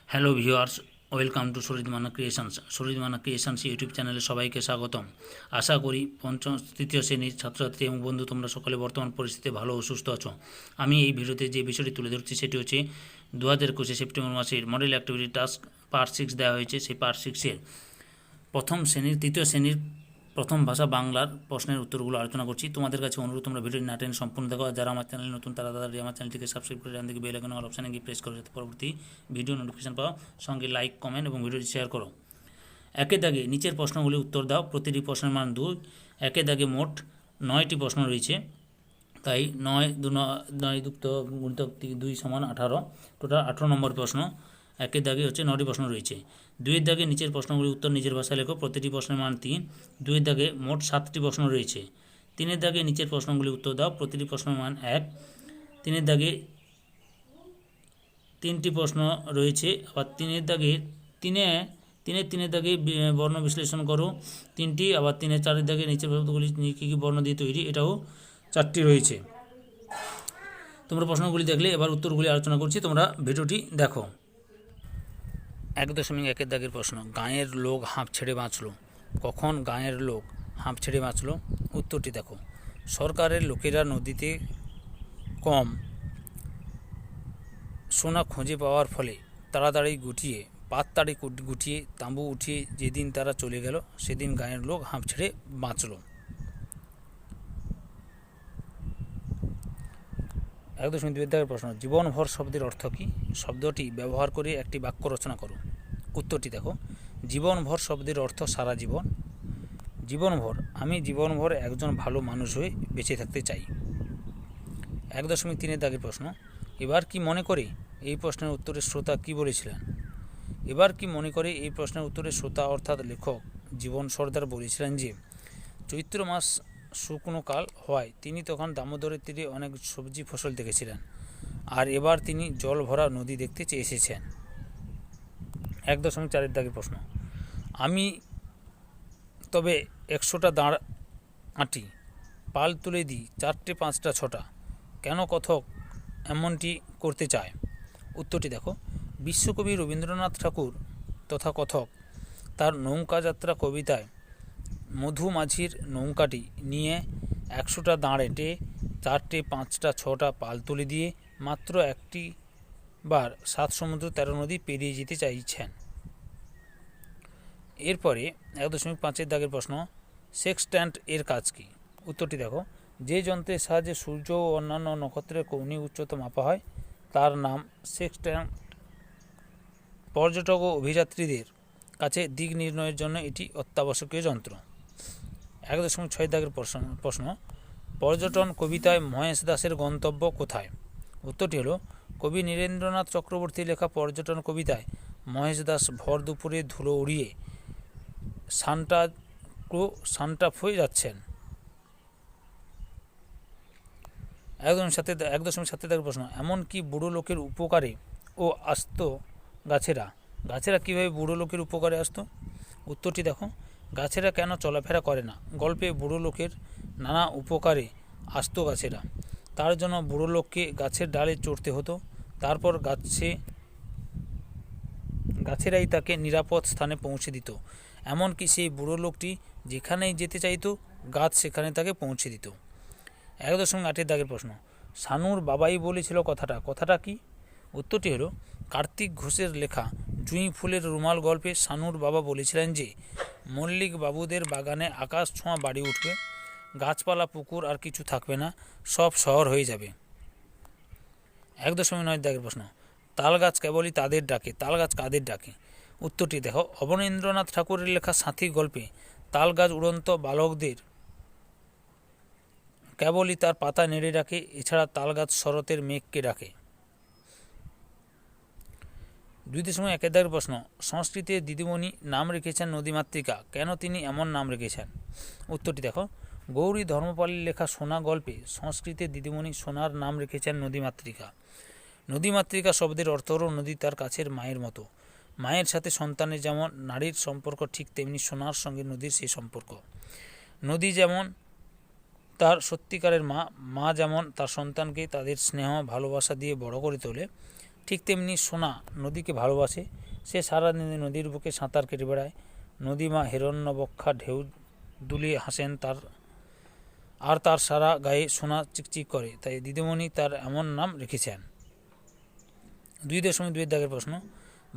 Hello viewers, welcome to Sarid Manna creations. Sarid Manna creations YouTube চ্যানেলে সবাইকে স্বাগতম। আশা করি তৃতীয় শ্রেণীর ছাত্রছাত্রী এবং বন্ধু তোমরা সকলে বর্তমান পরিস্থিতিতে ভালো ও সুস্থ আছো। আমি এই ভিডিওতে যে বিষয়টি তুলে ধরছি সেটি হচ্ছে 2021 সেপ্টেম্বর মাসের মডেল অ্যাক্টিভিটি টাস্ক পার্ট 6 দেওয়া হয়েছে। সেই পার্ট 6-এর তৃতীয় শ্রেণীর প্রথম ভাষা বাংলার প্রশ্নের উত্তরগুলো আলোচনা করছি। তোমাদের কাছে অনুরোধ, তোমরা ভিডিওটি না টেনে সম্পূর্ণ দেখো। আর যারা আমার চ্যানেলে নতুন তারা তাড়াতাড়ি আমার চ্যানেলটিকে সাবস্ক্রাইব করে ডান দিকে বেল আইকন অল অপশানে গিয়ে প্রেস করো, যাতে পরবর্তী ভিডিও নোটিফিকেশন পাও। সঙ্গে লাইক, কমেন্ট এবং ভিডিওটি শেয়ার করো। একে দাগে নিচের প্রশ্নগুলি উত্তর দাও। প্রতিটি প্রশ্নের মান 2। একে দাগে মোট 9টি প্রশ্ন রয়েছে, তাই 9 যুক্ত গুণিতক 2 সমান 18, টোটাল 18 নম্বর প্রশ্ন। একের দাগে হচ্ছে 9টি প্রশ্ন রয়েছে। 2-এর দাগে নিচের প্রশ্নগুলির উত্তর নিজের ভাষায় লেখো। প্রতিটি প্রশ্নের মান 3। 2-এর দাগে মোট 7টি প্রশ্ন রয়েছে। 3-এর দাগে নিচের প্রশ্নগুলির উত্তর দাও। প্রতিটি প্রশ্নের মান 1। 3-এর দাগে 3টি প্রশ্ন রয়েছে। আবার 3-এর দাগে তিনের দাগে বর্ণ বিশ্লেষণ করো 3টি। আবার 3-এর 4-এর দাগে নিচের শব্দগুলি কী কী বর্ণ দিয়ে তৈরি, এটাও 4টি রয়েছে। তোমরা প্রশ্নগুলি দেখলে, এবার উত্তরগুলি আলোচনা করছি, তোমরা ভিডিওটি দেখো। 1.1-এর দাগের প্রশ্ন, গাঁয়ের লোক হাঁপ ছেড়ে বাঁচল। কখন গাঁয়ের লোক হাঁপ ছেড়ে বাঁচল? উত্তরটি দেখো। সরকারের লোকেরা নদীতে কম সোনা খুঁজে পাওয়ার ফলে তাড়াতাড়ি গুটিয়ে তাঁবু উঠিয়ে যেদিন তারা চলে গেল, সেদিন গাঁয়ের লোক হাঁপ ছেড়ে বাঁচল। 1.2-এর দাগের প্রশ্ন, জীবনভর শব্দের অর্থ কী? শব্দটি ব্যবহার করে একটি বাক্য রচনা করো। উত্তরটি দেখো। জীবনভর শব্দের অর্থ সারা জীবন। জীবনভর, আমি জীবনভর একজন ভালো মানুষ হয়ে বেঁচে থাকতে চাই। 1.3-এর দাগের প্রশ্ন, এবার কি মনে করে এই প্রশ্নের উত্তরে শ্রোতা কি বলেছিলেন? এবার কি মনে করে এই প্রশ্নের উত্তরে শ্রোতা অর্থাৎ লেখক জীবন সর্দার বলেছিলেন যে চৈত্র মাস শুকনো কাল হওয়ায় তিনি তখন দামোদরের তীরে অনেক সবজি ফসল দেখেছিলেন, আর এবার তিনি জল ভরা নদী দেখতে এসেছেন। 1.4-এর দাগের প্রশ্ন, আমি তবে 100টা দাঁড় আঁটি, পাল তুলে দিই 4টে 5টা 6টা, কেন কথক এমনটি করতে চায়? উত্তরটি দেখো। বিশ্বকবি রবীন্দ্রনাথ ঠাকুর তথা কথক তার নৌকা যাত্রা কবিতায় মধু মাঝির নৌকাটি নিয়ে 100টা দাঁড় এঁটে 4টে 5টা 6টা পাল তুলে দিয়ে মাত্র একটি বার 7 সমুদ্র 13 নদী পেরিয়ে যেতে চাইছেন। এরপরে 1.5-এর দাগের প্রশ্ন, সেক্সট্যান্ট এর কাজ কী? উত্তরটি দেখো। যে যন্ত্রের সাহায্যে সূর্য ও অন্যান্য নক্ষত্রের কৌণিক উচ্চতা মাপা হয় তার নাম সেক্সট্যান্ট। পর্যটক ও অভিযাত্রীদের কাছে দিক নির্ণয়ের জন্য এটি অত্যাবশ্যকীয় যন্ত্র। 1.6-এর দাগের প্রশ্ন, পর্যটন কবিতায় মহেশ দাসের গন্তব্য কোথায়? উত্তরটি হলো, কবি নীরেন্দ্রনাথ চক্রবর্তী লেখা পর্যটন কবিতায় মহেশ দাস ভর দুপুরে ধুলো উড়িয়ে সান্টাফে যাচ্ছেন। 1.7-এর দাগের প্রশ্ন, এমনকি বুড়ো লোকের উপকারে ও আসত গাছেরা কীভাবে বুড়ো লোকের উপকারে আসতো? উত্তরটি দেখো। গাছেরা কেন চলাফেরা করে না? গল্পে বুড়ো লোকের নানা উপকারে আসতো গাছেরা, তার জন্য বুড়ো লোককে গাছের ডালে চড়তে হতো। তারপর গাছেরাই তাকে নিরাপদ স্থানে পৌঁছে দিত। এমনকি সেই বুড়ো লোকটি যেখানেই যেতে চাইতো, গাছ সেখানে তাকে পৌঁছে দিত। 1.8-এর দাগের প্রশ্ন, শানুর বাবাই বলেছিল কথাটা কি? উত্তরটি হলো, কার্তিক ঘোষের লেখা জুঁই ফুলের রুমাল গল্পে শানুর বাবা বলেছিলেন যে মল্লিক বাবুদের বাগানে আকাশ ছোঁয়া বাড়ি উঠবে, গাছপালা পুকুর আর কিছু থাকবে না, সব শহর হয়ে যাবে। 1.9-এর দাগের প্রশ্ন, তাল গাছ কেবলই তাদের ডাকে, তাল গাছ কাদের ডাকে? উত্তরটি দেখো। অবনীন্দ্রনাথ ঠাকুরের লেখা সাথী গল্পে তাল গাছ উড়ন্ত বালকদের কেবলই তার পাতা নেড়ে ডাকে, এছাড়া তাল গাছ শরতের মেঘকে ডাকে। 2.1-এর দাগের প্রশ্ন, সংস্কৃতের দিদিমণি নাম রেখেছেন নদীমাতৃকা, কেন তিনি এমন নাম রেখেছেন? উত্তরটি দেখো। গৌরী ধর্মপালের লেখা সোনা গল্পে সংস্কৃতের দিদিমণি সোনার নাম রেখেছেন নদীমাতৃকা। নদীমাতৃকা শব্দের অর্থ হল নদী তার কাছের মায়ের মতো। মায়ের সাথে সন্তানের যেমন নারীর সম্পর্ক, ঠিক তেমনি সোনার সঙ্গে নদীর সেই সম্পর্ক। নদী যেমন তার সত্যিকারের মা যেমন তার সন্তানকে তাদের স্নেহ ভালোবাসা দিয়ে বড় করে তোলে, ঠিক তেমনি সোনা নদীকে ভালোবাসে। সে সারাদিন নদীর বুকে সাঁতার কেটে বেড়ায়। নদীমা হিরণ্যবক্ষা ঢেউ দুলিয়ে হাসেন তার সারা গায়ে সোনা চিকচিক করে, তাই দিদিমণি তার এমন নাম রেখেছেন। 2.2 দাগের প্রশ্ন,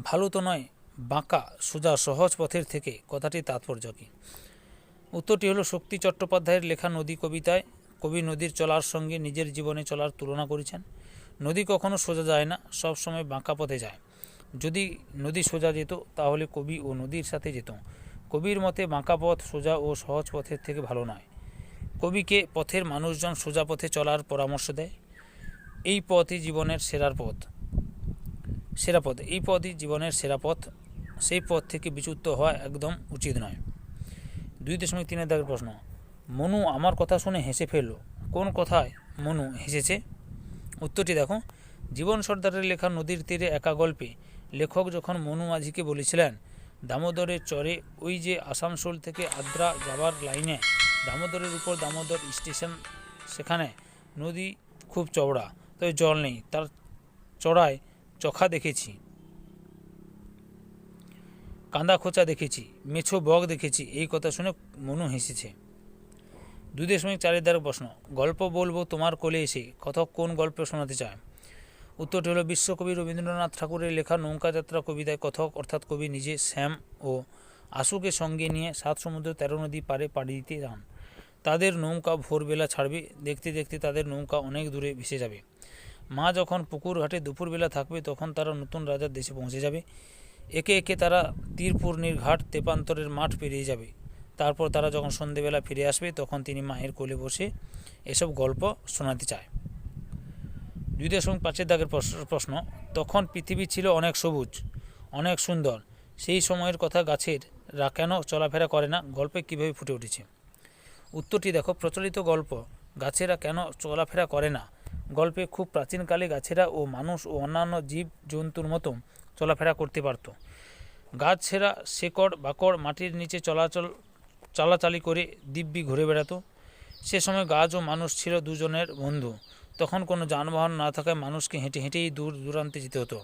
ভালো তো নয়, বাঁকা সোজা সহজ পথের থেকে কথাটির তাৎপর্য কী? উত্তরটি হলো শক্তি চট্টোপাধ্যায়ের লেখা নদী কবিতায় কবি নদীর চলার সঙ্গে নিজের জীবনে চলার তুলনা করেছেন। নদী কখনো সোজা যায় না, সব সময় বাঁকা পথে যায়। যদি নদী সোজা যেত তাহলে কবি ও নদীর সাথে যেত। কবির মতে বাঁকা পথ সোজা ও সহজ পথের থেকে ভালো নয়। কবিকে পথের মানুষজন সোজা পথে চলার পরামর্শ দেয়। এই পথই জীবনের সেরা পথ। এই পথই জীবনের সেরা পথ। সেই পথ থেকে বিচ্যুত হওয়া একদম উচিত নয়। 2.3 দাগের প্রশ্ন, মনু আমার কথা শুনে হেসে ফেলল। কোন কথায় মনু হেসেছে? উত্তরটি দেখো। জীবন সর্দারের লেখা নদীর তীরে একা গল্পে লেখক যখন মনু মাঝিকে বলেছিলেন, দামোদরের চরে ওই যে আসানসোল থেকে আদ্রা যাবার লাইনে দামোদরের উপর দামোদর স্টেশন, সেখানে নদী খুব চওড়া, তবে জল নেই, তার চড়ায় চখা দেখেছি, কাঁদা খোঁচা দেখেছি, মেছো বক দেখেছি। এই কথা শুনে মনু হেসেছে। 2.4 দাগের প্রশ্ন, গল্প বলবো তোমার কোলে এসে, কথক কোন গল্প শোনাতে চায়? উত্তরটি হলো বিশ্বকবি রবীন্দ্রনাথ ঠাকুরের লেখা নৌকাযাত্রা কবিতায় কথক অর্থাৎ কবি নিজে শ্যাম ও আশুকে সঙ্গে নিয়ে 7 সমুদ্র 13 নদী পারে পাড়ি দিতে যান। তাদের নৌকা ভোরবেলা ছাড়বে, দেখতে দেখতে তাদের নৌকা অনেক দূরে ভেসে যাবে। মা যখন পুকুর ঘাটে দুপুরবেলা থাকবে তখন তারা নতুন রাজার দেশে পৌঁছে যাবে। একে একে তারা তীরপূর্ণির ঘাট তেপান্তরের মাঠ পেরিয়ে যাবে। তারপর তারা যখন সন্ধেবেলা ফিরে আসবে তখন তিনি মায়ের কোলে বসে এসব গল্প শোনাতে চায়। 2.5 দাগের প্রশ্ন, তখন পৃথিবী ছিল অনেক সবুজ, অনেক সুন্দর। সেই সময়ের কথা গাছেরা কেন চলাফেরা করে না, গল্পে কীভাবে ফুটে উঠেছে? উত্তরটি দেখো। প্রচলিত গল্প গাছেরা কেন চলাফেরা করে না গল্পে খুব প্রাচীনকালে গাছেরা ও মানুষ ও অন্যান্য জীব জন্তুর মতো চলাফেরা করতে পারত। গাছেরা শেকড় বাকড় মাটির নিচে চালাচালি করে দিব্যি ঘুরে বেড়াতো। সে সময় গাছ ও মানুষ ছিল দুজনের বন্ধু। তখন কোনো যানবাহন না থাকায় মানুষকে হেঁটে হেঁটেই দূর দূরান্তে যেতে হতো।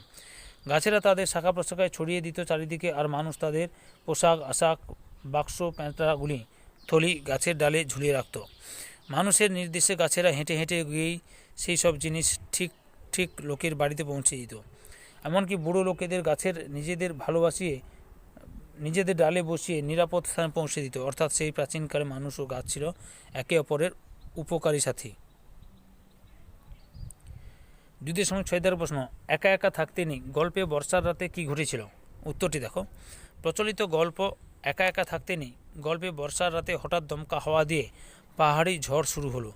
গাছেরা তাদের শাখা প্রশাখায় ছড়িয়ে দিত চারিদিকে, আর মানুষ তাদের পোশাক আশাক বাক্স প্যাঁটরাগুলি থলি গাছের ডালে ঝুলিয়ে রাখত। মানুষের নির্দেশে গাছেরা হেঁটে হেঁটে গিয়েই সেই সব জিনিস ঠিক ঠিক লোকের বাড়িতে পৌঁছে দিত। এমনকি বুড়ো লোকেদের গাছের নিজেদের ডালে বসিয়ে নিরাপদ স্থানে পৌঁছে দিত। অর্থাৎ সেই প্রাচীনকালে মানুষ ও গাছ ছিল একে অপরের উপকারী সাথী। 2.6 প্রশ্ন, একা একা থাকতে নেই, গল্পে বর্ষার রাতে কি ঘটেছিল? উত্তরটি দেখো। প্রচলিত গল্প একা একা থাকতে নেই গল্পে বর্ষার রাতে হঠাৎ দমকা হাওয়া দিয়ে পাহাড়ি ঝড় শুরু হলো।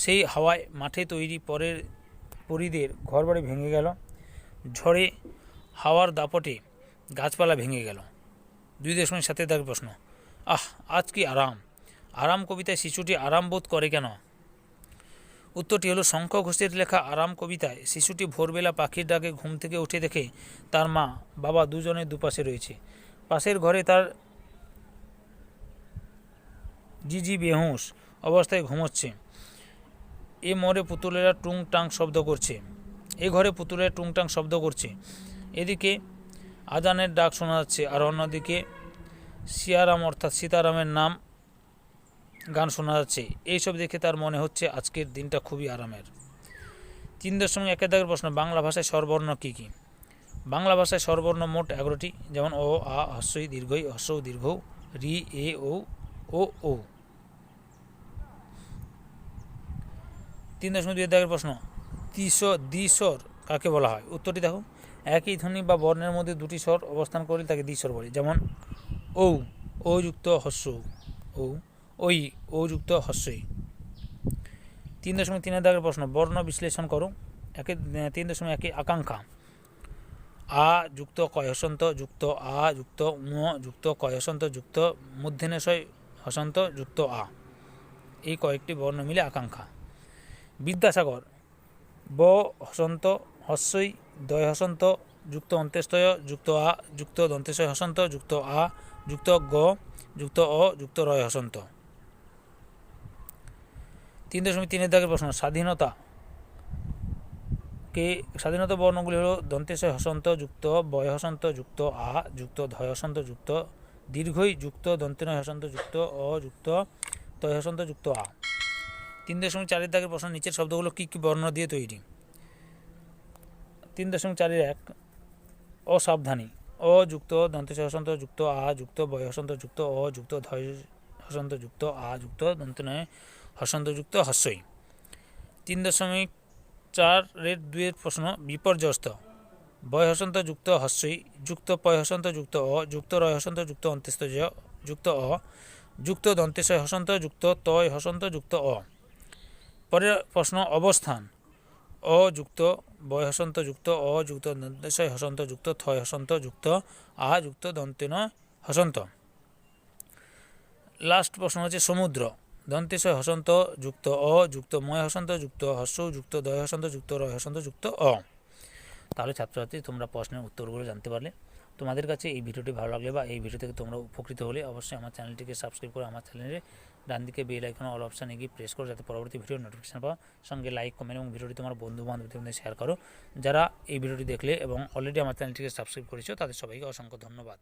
সেই হাওয়ায় মাঠে তৈরি পরিদের ঘরবাড়ি ভেঙে গেল। ঝড়ে হাওয়ার দাপটে গাছপালা ভেঙে গেল। 2.7 প্রশ্ন, আজ কি আরাম কবিতায় শিশুটি আরাম বোধ করে কেন? উত্তরটি হলো শঙ্খ ঘোষের লেখা আরাম কবিতায় শিশুটি ভোরবেলা পাখির ডাকে ঘুম থেকে উঠে দেখে তার মা বাবা দুজনে দুপাশে রয়েছে। পাশের ঘরে তার জিজি বেহুঁশ অবস্থায় ঘুমোচ্ছে। এ ঘরে পুতুলেরা টুংটাং শব্দ করছে। এদিকে আজানের ডাক শোনা যাচ্ছে, আর অন্যদিকে সিয়ারাম অর্থাৎ সীতারামের নাম গান শোনা যাচ্ছে। এইসব দেখে তার মনে হচ্ছে আজকের দিনটা খুবই আরামের। 3.1 প্রশ্ন, বাংলা ভাষায় স্বরবর্ণ কী কী? বাংলা ভাষায় স্বরবর্ণ মোট 11টি, যেমন অ, আ, হস্যই দীর্ঘই, হস্যৌ দীর্ঘ, রি, এ, ও, ও। 3.2 প্রশ্ন, দ্বিস্বর কাকে বলা হয়? উত্তরটি দেখো। একই ধ্বনি বা বর্ণের মধ্যে দুটি স্বর অবস্থান করলে তাকে দ্বিস্বর বলে, যেমন ও যুক্ত হস্য ও, ওই ও যুক্ত হস্যই। 3.3 প্রশ্ন, বর্ণ বিশ্লেষণ করো। 3.1 আকাঙ্ক্ষা, আ যুক্ত কয় হসন্ত যুক্ত আ যুক্ত ম যুক্ত কয় হসন্ত যুক্ত মূর্ধন্যশয় হসন্ত যুক্ত আ, এই কয়েকটি বর্ণ মিলে আকাঙ্ক্ষা। বিদ্যাসাগর, ব হসন্ত হস্যই দয় হসন্ত যুক্ত অন্ত্যেষ্টয় যুক্ত আ যুক্ত দন্তেশয় হসন্ত যুক্ত আ যুক্ত গ যুক্ত অ যুক্ত রয় হসন্ত। 3.3 প্রশ্ন, স্বাধীনতা কে স্বাধীনতা বর্ণগুলি হলো দন্তেশয় হসন্ত যুক্ত বয় হসন্ত যুক্ত আ যুক্ত ধয় হসন্ত যুক্ত দীর্ঘই যুক্ত দন্তেনয় হসন্ত যুক্ত অ যুক্ত তয় হসন্ত যুক্ত আ। 3.4 দাগের প্রশ্ন, নিচের শব্দগুলো কী কী বর্ণ দিয়ে তৈরি? 3.4-1 অসাবধানী। অ যুক্ত দন্তেশয় হসন্ত যুক্ত আ যুক্ত বয় হসন্ত যুক্ত অ যুক্ত ধয় হসন্ত যুক্ত আ যুক্ত দন্তনয় হসন্ত যুক্ত হস্যই। 3.4-2 প্রশ্ন, বিপর্যস্ত। বয় হসন্ত যুক্ত হস্যই যুক্ত পয় হসন্ত যুক্ত অ যুক্ত রয় হসন্ত যুক্ত অন্ত্যেস্থ জ যুক্ত অ যুক্ত দন্তেশয় হসন্ত যুক্ত তয় হসন্ত যুক্ত অ। পরের প্রশ্ন, অবস্থান। অ যুক্ত বয় হসন্ত যুক্ত অ যুক্ত দন্তেশয় হসন্ত যুক্ত থয় হসন্ত যুক্ত আ যুক্ত দন্তেন হসন্ত। লাস্ট প্রশ্ন হচ্ছে সমুদ্র। দন্তেশয় হসন্ত যুক্ত অ যুক্ত ময় হসন্ত যুক্ত হস্য যুক্ত দয় হসন্ত যুক্ত রয় হসন্ত যুক্ত অ। তাহলে ছাত্রছাত্রী তোমরা প্রশ্নের উত্তরগুলো জানতে পারলে। তোমাদের কাছে এই ভিডিওটি ভালো লাগলে বা এই ভিডিও থেকে তোমরা উপকৃত হলে অবশ্যই আমার চ্যানেলটিকে সাবস্ক্রাইব করে আমার চ্যানেলে ডান দিকে বেল আইকন অল অপশানে গিয়ে প্রেস করো, যাতে পরবর্তী ভিডিওর নোটিফিকেশন পাও। সঙ্গে লাইক কমেন্ট এবং ভিডিওটি তোমার বন্ধু বান্ধবদের মধ্যে শেয়ার করো। যারা এই ভিডিওটি দেখলে এবং অলরেডি আমার চ্যানেলটিকে সাবস্ক্রাইব করেছো তাদের সবাইকে অসংখ্য ধন্যবাদ।